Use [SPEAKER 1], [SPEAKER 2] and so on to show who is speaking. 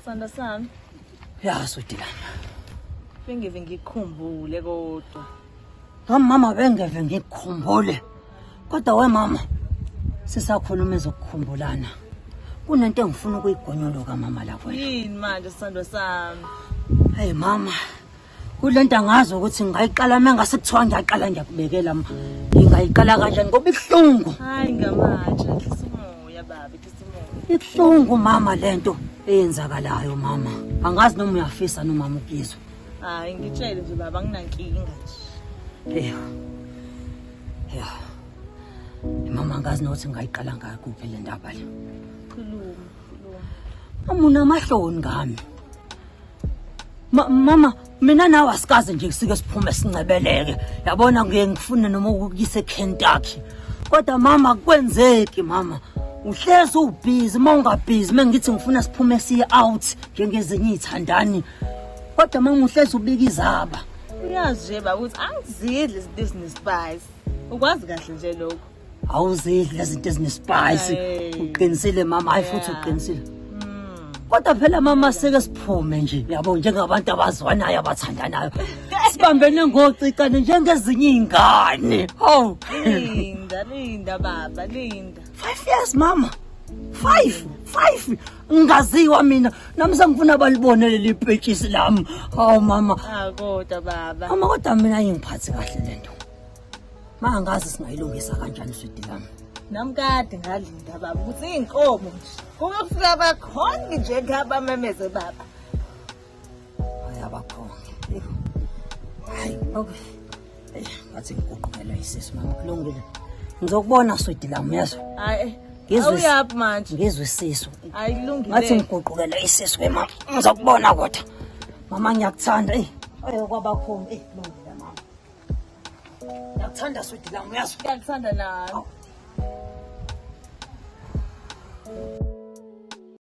[SPEAKER 1] Sanda sami.
[SPEAKER 2] Ya sweetie lami.
[SPEAKER 1] Bengive ngikukhumbule kodwa.
[SPEAKER 2] Mama bengeve ngikukhumbule. Kodwa we mama sisakhuluma ezokukhumbulana. Kunento engifuna ukuyigonyoloka mama la kwena.
[SPEAKER 1] Yini manje sithando sami?
[SPEAKER 2] Hey mama. Kulento angazi ukuthi ngayiqala mangase kuthiwa ngiyaqala ngiyakubekela ma. Ngingayiqala kanjani ngoba ibuhlungu.
[SPEAKER 1] Hayi ngamatshe isimoya baba isimoya.
[SPEAKER 2] Ibuhlungu mama lento eyenzakalayo mama. Angazi noma uyafisa nomama ukizwa.
[SPEAKER 1] Hayi ngitshele nje baba nginankinga nje.
[SPEAKER 2] Yeah. Mama angazi nokuthi ngayiqala ngakuphi le ndaba le.
[SPEAKER 1] Khuluma.
[SPEAKER 2] Unamahloni ngami. Mama mina nawe asikaze nje sike siphume sincebeleke. Yabona ngiye ngifune noma ukuyise eKentucky. Kodwa mama kwenzeki mama. Uhlezi ubhizi mawungabhizi mengithi ngifuna siphume siye out njengezinye izithandani. Kodwa mama uhlezi ubika izaba.
[SPEAKER 1] Uyazi nje baba ukuthi angizidli izinto ezinespice. Ukwazi kahle nje lokho.
[SPEAKER 2] Awuzidli lezinto ezinespice. Uqinisile mama hayi futhi uqinisile. Kodwa phela mama seke siphume nje yabo njengabantu abazwanayo abathandanayo. Sibambene ngocikane njengezinye izingane. Hawu.
[SPEAKER 1] Linda baba linda.
[SPEAKER 2] 5 years mama. 5 ngaziwa mina namisa ngifuna balibonele lipetshisi lami. Hawu mama.
[SPEAKER 1] Kodwa baba.
[SPEAKER 2] Mama kodwa mina ayingiphathi kahle lento. Mangazi singayilungisa kanjani sweetie lami.
[SPEAKER 1] Namkade ngalinda baba ukuthi inkomo nje. Kungafika bakhongi nje ngaba memeze baba.
[SPEAKER 2] Ayabakhongi. Hayi okay. Ngathi ngiguqukela isisu mama kulungile. Ngizokubona sweetie lami yazo.
[SPEAKER 1] Hayi. Awuyaphi manje?
[SPEAKER 2] Ngizwe isisu.
[SPEAKER 1] Ayilungile.
[SPEAKER 2] Ngathi ngiguqukela isisu mama. Ngizokubona kodwa. Mama ngiyakuthanda kwabakhongi kulungile mama. Ngiyakuthanda sweetie lami yazo.
[SPEAKER 1] Ngiyakuthanda nami.